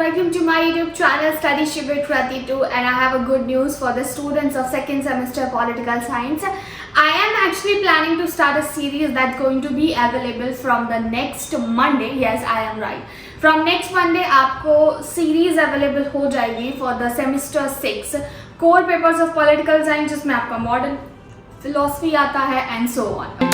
welcome to my YouTube channel Study Shibir 32, and I have a good news for the students of second semester political science. I am actually planning to start a series that's going to be available from the next Monday. Yes, I am right. From next Monday आपको series available हो जाएगी for the semester 6 core papers of political science, जिसमें आपका modern philosophy आता है and so on.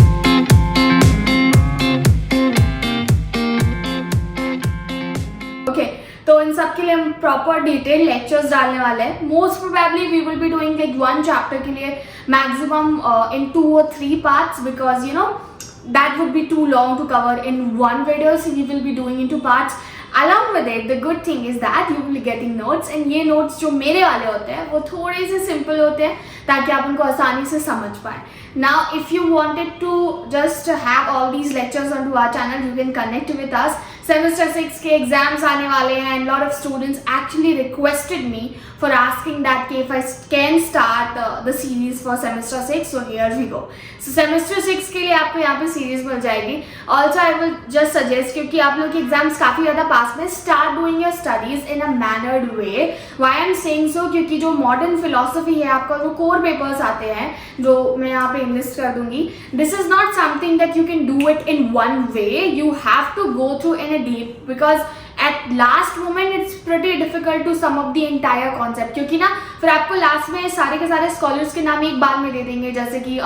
तो इन सब के लिए हम प्रॉपर डिटेल लेक्चर्स डालने वाले हैं. Most probably we will be doing like one chapter के लिए maximum in 2 or 3 parts, because you know that would be too long to cover in one video, so we will be doing into parts. Along with it, the good thing is that you will be getting notes, and ये notes जो मेरे वाले होते हैं वो थोड़े से simple होते हैं ताकि आप उनको आसानी से समझ पाएं. Now, if you wanted to just have all these lectures onto our channel, you can connect with us. Semester 6 के exams आने वाले हैं, and lot of students actually requested me for asking that if I can start the series for semester 6. So here we go. So semester 6 के लिए आपको यहाँ पे series मिल जाएगी. Also, I will just suggest, क्योंकि आप लोग के exams काफ़ी ज़्यादा पास में, start doing your studies in a mannered way. Why I'm saying so? क्योंकि जो modern philosophy है, आपका जो core papers आते हैं, जो मैं यहाँ पे enlist कर दूँगी, this is not something that you can do it in one way. You have to go through in a deep, because at last moment it's pretty difficult to sum up the entire concept. क्योंकि ना फिर आपको last में सारे के सारे scholars के नाम एक बार में दे देंगे, जैसे कि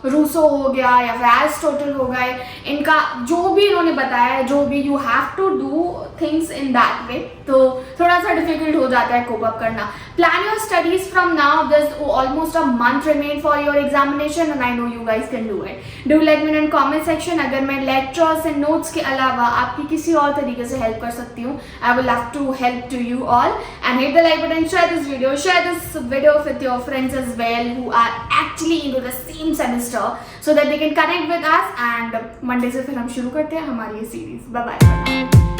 रूसो हो गया या फिर एरिस्टोटल हो गए, इनका जो भी इन्होंने बताया है, जो भी, you have to do things in that way. तो थोड़ा सा डिफिकल्ट हो जाता है कोप अप करना. Plan your studies from now. there's almost a month remain for your examination, and I know you guys can do it. Do let me know in comment section अगर मैं lectures and notes के अलावा आपकी किसी और तरीके से help कर सकती हूँ. I will love to help to you all, and hit the like button, share this video with your friends as well who are actually into the same semester, so that they can connect with us. And Monday से फिर हम शुरू करते हैं हमारी ये series. Bye bye.